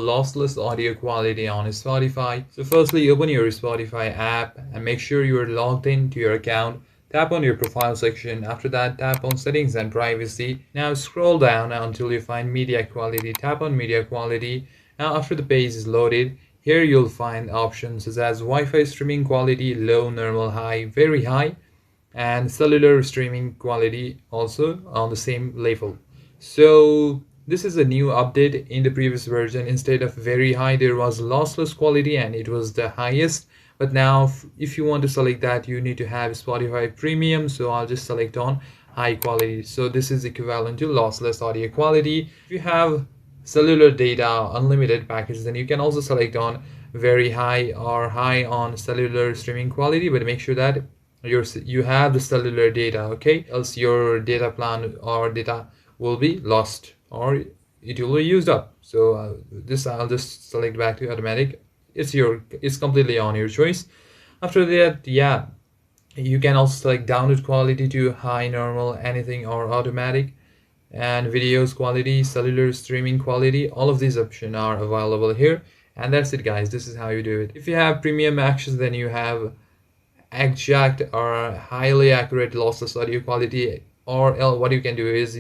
lossless audio quality on Spotify. So firstly, open your Spotify app and make sure you are logged in to your account. Tap on your profile section. After that, tap on settings and privacy. Now scroll down until you find media quality. Tap on media quality. Now after the page is loaded, here you'll find options such as Wi-Fi streaming quality, low, normal, high, very high, and cellular streaming quality also on the same level. So this is a new update. In the previous version, instead of very high, there was lossless quality and it was the highest. But now if you want to select that, you need to have Spotify Premium. So I'll just select on high quality. So this is equivalent to lossless audio quality. If you have cellular data unlimited package, then you can also select on very high or high on cellular streaming quality, but make sure that you have the cellular data, okay? Else your data plan or data will be lost or it will be used up. So this I'll just select back to automatic. It's completely on your choice. After that, yeah, you can also select download quality to high, normal, anything, or automatic, and videos quality, cellular streaming quality. All of these options are available here. And that's it, guys. This is how you do it. If you have premium actions, then you have exact or highly accurate lossless audio quality, or what you can do is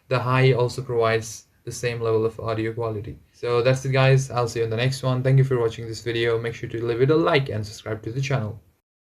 the high also provides the same level of audio quality. So that's it, guys. I'll see you in the next one. Thank you for watching this video. Make sure to leave it a like and subscribe to the channel.